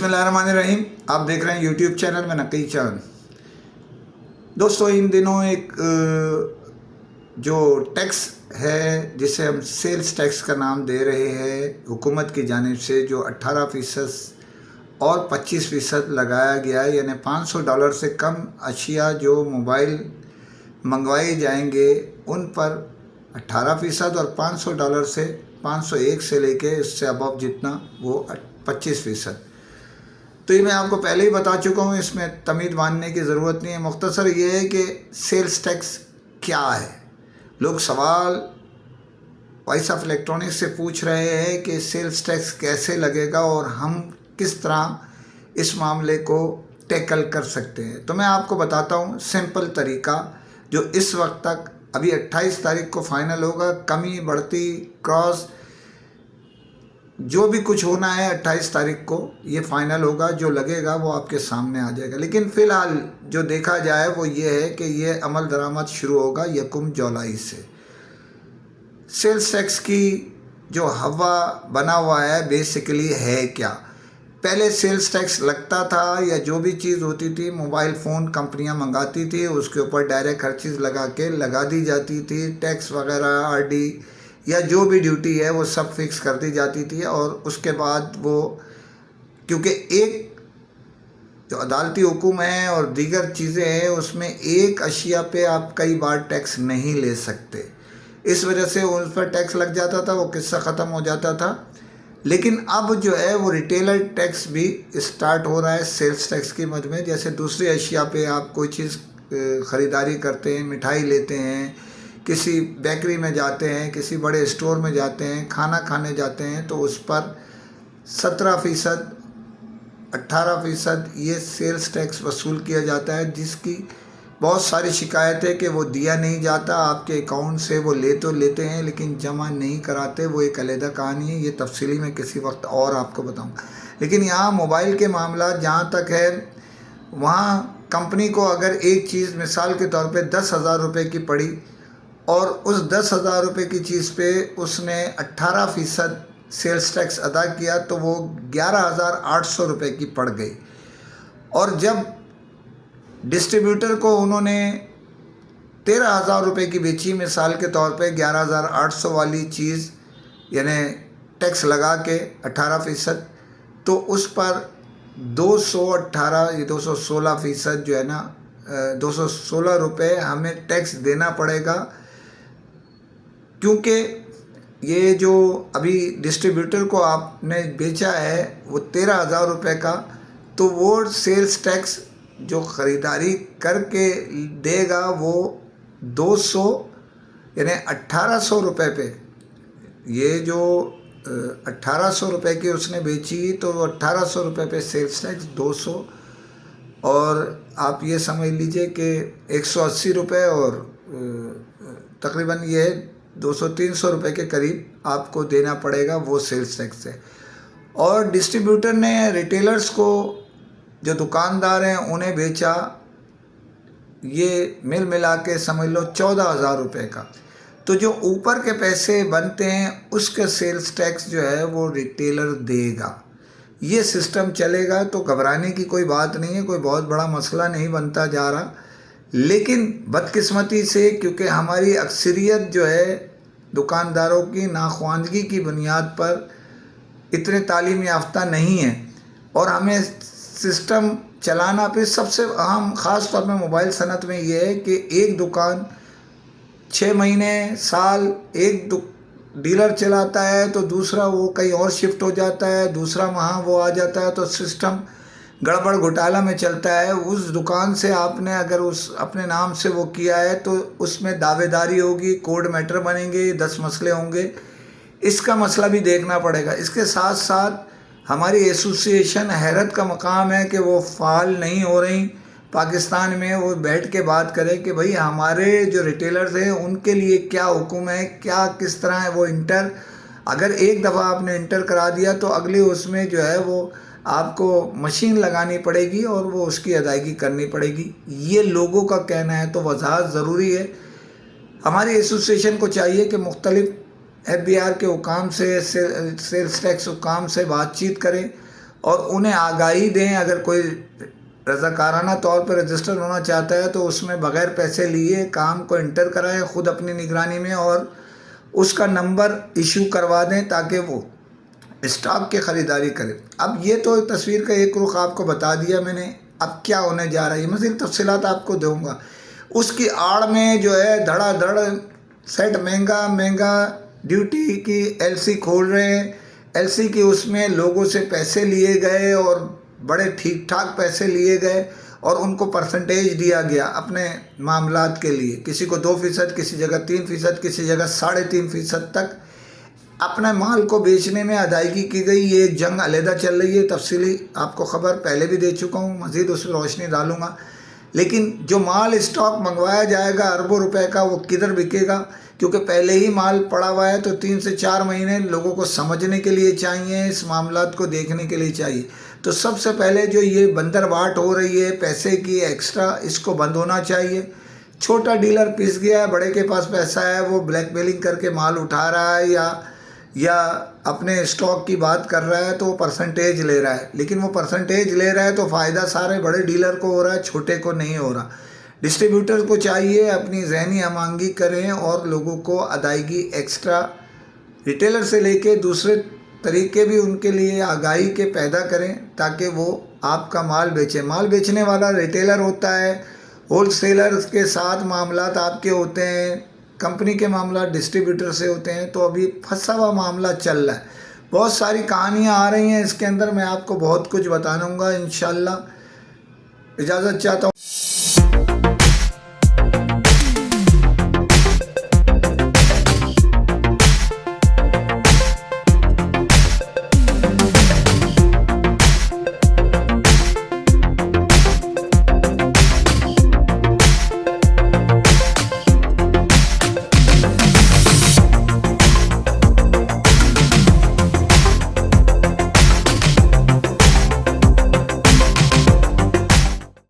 बिस्मिल्लाहिर्रहमानिर्रहीम। आप देख रहे हैं यूट्यूब चैनल में नकी चांद। दोस्तों, इन दिनों एक जो टैक्स है जिसे हम सेल्स टैक्स का नाम दे रहे हैं हुकूमत की जानिब से, जो 18% और 25% लगाया गया है, यानी $500 से कम अशिया जो मोबाइल मंगवाए जाएंगे उन पर 18% और $500 से 501 से लेके इससे अबव जितना वो 25%। तो ये मैं आपको पहले ही बता चुका हूँ, इसमें तमीद मानने की ज़रूरत नहीं है। मुख्तसर ये है कि सेल्स टैक्स क्या है। लोग सवाल वॉइस ऑफ इलेक्ट्रॉनिक्स से पूछ रहे हैं कि सेल्स टैक्स कैसे लगेगा और हम किस तरह इस मामले को टैकल कर सकते हैं। तो मैं आपको बताता हूँ सिंपल तरीका, जो इस वक्त तक अभी 28 तारीख को फ़ाइनल होगा। कमी बढ़ती क्रॉस जो भी कुछ होना है 28 तारीख को ये फ़ाइनल होगा, जो लगेगा वो आपके सामने आ जाएगा। लेकिन फ़िलहाल जो देखा जाए वो ये है कि ये अमल दरामद शुरू होगा 1 जुलाई से। सेल्स टैक्स की जो हवा बना हुआ है बेसिकली है क्या। पहले सेल्स टैक्स लगता था, या जो भी चीज़ होती थी मोबाइल फ़ोन कंपनियां मंगाती थी उसके ऊपर डायरेक्ट हर चीज़ लगा दी जाती थी। टैक्स वगैरह आरडी या जो भी ड्यूटी है वो सब फिक्स कर दी जाती थी। और उसके बाद वो, क्योंकि एक जो अदालती हुक्म है और दीगर चीज़ें हैं उसमें एक अशिया पे आप कई बार टैक्स नहीं ले सकते, इस वजह से उस पर टैक्स लग जाता था, वो किस्सा ख़त्म हो जाता था। लेकिन अब जो है वो रिटेलर टैक्स भी स्टार्ट हो रहा है सेल्स टैक्स की मद में। जैसे दूसरे अशिया पे आप कोई चीज़ ख़रीदारी करते हैं, मिठाई लेते हैं, किसी बेकरी में जाते हैं, किसी बड़े स्टोर में जाते हैं, खाना खाने जाते हैं, तो उस पर 17%, 18% ये सेल्स टैक्स वसूल किया जाता है, जिसकी बहुत सारी शिकायत है कि वो दिया नहीं जाता। आपके अकाउंट से वो ले तो लेते हैं लेकिन जमा नहीं कराते। वो एक अलहदा कहानी है, ये तफसीली मैं किसी वक्त और आपको बताऊंगा। लेकिन यहाँ मोबाइल के मामला जहाँ तक है, वहाँ कंपनी को अगर एक चीज़ मिसाल के तौर पे 10,000 रुपये की पड़ी और उस 10,000 रुपये की चीज़ पे उसने 18% सेल्स टैक्स अदा किया, तो वो 11,800 रुपये की पड़ गई। और जब डिस्ट्रीब्यूटर को उन्होंने 13,000 रुपये की बेची मिसाल के तौर पे, 11,800 वाली चीज़ यानी टैक्स लगा के 18%, तो उस पर 216% जो है ना 216 रुपये हमें टैक्स देना पड़ेगा। क्योंकि ये जो अभी डिस्ट्रीब्यूटर को आपने बेचा है वो 13,000 रुपये का, तो वो सेल्स टैक्स जो ख़रीदारी करके देगा वो 200 यानी 1,800 रुपये पे, ये जो 1,800 रुपये की उसने बेची तो 1,800 रुपये पे सेल्स टैक्स 200, और आप ये समझ लीजिए कि 180 रुपये और तकरीबन ये 200-300 रुपये के करीब आपको देना पड़ेगा वो सेल्स टैक्स है। और डिस्ट्रीब्यूटर ने रिटेलर्स को, जो दुकानदार हैं उन्हें बेचा, ये मिला के समझ लो 14,000 रुपये का। तो जो ऊपर के पैसे बनते हैं उसके सेल्स टैक्स जो है वो रिटेलर देगा। ये सिस्टम चलेगा, तो घबराने की कोई बात नहीं है, कोई बहुत बड़ा मसला नहीं बनता जा रहा। लेकिन बदकिस्मती से, क्योंकि हमारी अक्सरियत जो है दुकानदारों की नाख्वानगी की बुनियाद पर इतने तालीम याफ्ता नहीं है, और हमें सिस्टम चलाना पे सबसे अहम ख़ास तौर पे मोबाइल सनत में ये है कि एक दुकान 6 महीने साल एक डीलर चलाता है, तो दूसरा वो कहीं और शिफ्ट हो जाता है, दूसरा वहाँ वो आ जाता है, तो सिस्टम गड़बड़ घोटाला में चलता है। उस दुकान से आपने अगर उस अपने नाम से वो किया है तो उसमें दावेदारी होगी, कोर्ट मैटर बनेंगे, 10 मसले होंगे, इसका मसला भी देखना पड़ेगा। इसके साथ साथ हमारी एसोसिएशन हैरत का मकाम है कि वो फ़ाल नहीं हो रही पाकिस्तान में। वो बैठ के बात करें कि भाई हमारे जो रिटेलर्स हैं उनके लिए क्या हुक्म है, क्या किस तरह है वो इंटर। अगर एक दफ़ा आपने इंटर करा दिया तो अगले उसमें जो है वो आपको मशीन लगानी पड़ेगी और वो उसकी अदायगी करनी पड़ेगी। ये लोगों का कहना है, तो वजाहत ज़रूरी है। हमारी एसोसिएशन को चाहिए कि मुख्तलिफ FBR के हुकाम से, सेल्स टैक्स हुकाम से बातचीत करें और उन्हें आगाही दें। अगर कोई रज़ाकाराना तौर पर रजिस्टर होना चाहता है तो उसमें बग़ैर पैसे लिए काम को इंटर कराएं ख़ुद अपनी निगरानी में, और उसका नंबर इशू करवा दें ताकि वो स्टॉक की ख़रीदारी करें। अब ये तो तस्वीर का एक रुख आपको बता दिया मैंने, अब क्या होने जा रहा है मज़ीद तफ़सीलात आपको दूँगा। उसकी आड़ में जो है धड़ाधड़ सेट महंगा ड्यूटी की एलसी खोल रहे हैं। एलसी की उसमें लोगों से पैसे लिए गए और बड़े ठीक ठाक पैसे लिए गए और उनको परसेंटेज दिया गया अपने मामलात के लिए। किसी को 2%, किसी जगह 3%, किसी जगह 3.5% तक अपने माल को बेचने में अदायगी की गई। ये एक जंग अलहदा चल रही है, तफसीली आपको ख़बर पहले भी दे चुका हूँ, मज़ीद उस पर रोशनी डालूँगा। लेकिन जो माल स्टॉक मंगवाया जाएगा अरबों रुपए का, वो किधर बिकेगा? क्योंकि पहले ही माल पड़ा हुआ है, तो 3 से 4 महीने लोगों को समझने के लिए चाहिए, इस मामलात को देखने के लिए चाहिए। तो सबसे पहले जो ये बंदरबाट हो रही है पैसे की एक्स्ट्रा, इसको बंद होना चाहिए। छोटा डीलर पिस गया है, बड़े के पास पैसा है, वो ब्लैकमेलिंग करके माल उठा रहा है या अपने स्टॉक की बात कर रहा है तो वो परसेंटेज ले रहा है। लेकिन वो परसेंटेज ले रहा है तो फ़ायदा सारे बड़े डीलर को हो रहा है, छोटे को नहीं हो रहा। डिस्ट्रीब्यूटर को चाहिए अपनी ज़हनी हमांगी करें और लोगों को अदायगी एक्स्ट्रा, रिटेलर से लेके दूसरे तरीके भी उनके लिए आगाही के पैदा करें ताकि वो आपका माल बेचें। माल बेचने वाला रिटेलर होता है, होलसेलर के साथ मामलात आपके होते हैं, कंपनी के मामला डिस्ट्रीब्यूटर से होते हैं। तो अभी फंसा हुआ मामला चल रहा है, बहुत सारी कहानियाँ आ रही हैं इसके अंदर, मैं आपको बहुत कुछ बताऊँगा इंशाल्लाह। इजाज़त चाहता हूँ।